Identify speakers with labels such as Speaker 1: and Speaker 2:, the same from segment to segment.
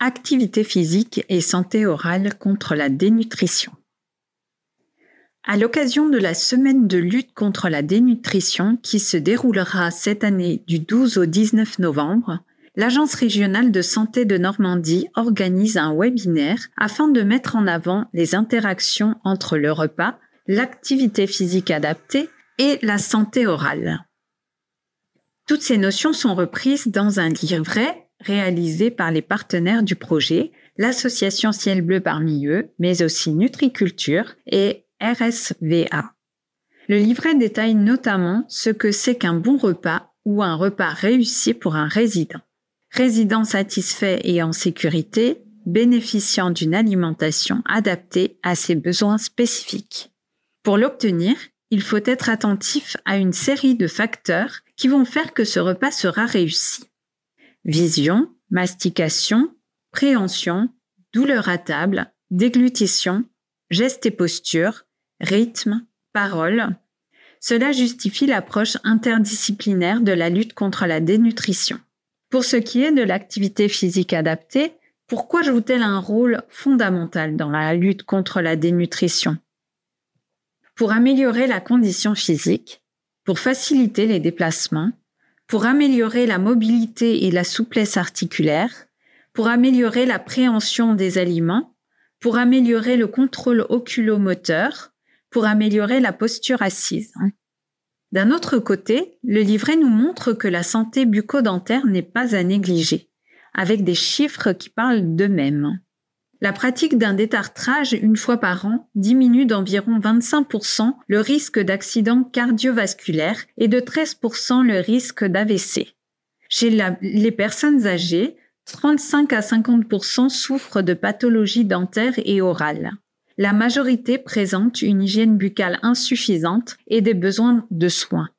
Speaker 1: Activité physique et santé orale contre la dénutrition. À l'occasion de la semaine de lutte contre la dénutrition qui se déroulera cette année du 12 au 19 novembre, l'Agence régionale de santé de Normandie organise un webinaire afin de mettre en avant les interactions entre le repas, l'activité physique adaptée et la santé orale. Toutes ces notions sont reprises dans un livret réalisé par les partenaires du projet, l'association Ciel Bleu parmi eux, mais aussi Nutriculture et RSVA. Le livret détaille notamment ce que c'est qu'un bon repas ou un repas réussi pour un résident. Résident satisfait et en sécurité, bénéficiant d'une alimentation adaptée à ses besoins spécifiques. Pour l'obtenir, il faut être attentif à une série de facteurs qui vont faire que ce repas sera réussi. Vision, mastication, préhension, douleur à table, déglutition, gestes et postures, rythme, parole. Cela justifie l'approche interdisciplinaire de la lutte contre la dénutrition. Pour ce qui est de l'activité physique adaptée, pourquoi joue-t-elle un rôle fondamental dans la lutte contre la dénutrition ? Pour améliorer la condition physique, pour faciliter les déplacements, pour améliorer la mobilité et la souplesse articulaire, pour améliorer la préhension des aliments, pour améliorer le contrôle oculomoteur, pour améliorer la posture assise. D'un autre côté, le livret nous montre que la santé bucco-dentaire n'est pas à négliger, avec des chiffres qui parlent d'eux-mêmes. La pratique d'un détartrage une fois par an diminue d'environ 25% le risque d'accident cardiovasculaire et de 13% le risque d'AVC. Chez les personnes âgées, 35 à 50% souffrent de pathologies dentaires et orales. La majorité présente une hygiène buccale insuffisante et des besoins de soins.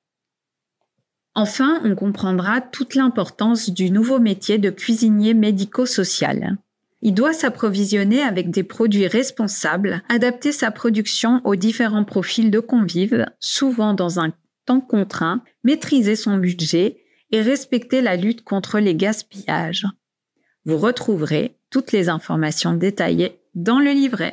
Speaker 1: Enfin, on comprendra toute l'importance du nouveau métier de cuisinier médico-social. Il doit s'approvisionner avec des produits responsables, adapter sa production aux différents profils de convives, souvent dans un temps contraint, maîtriser son budget et respecter la lutte contre les gaspillages. Vous retrouverez toutes les informations détaillées dans le livret.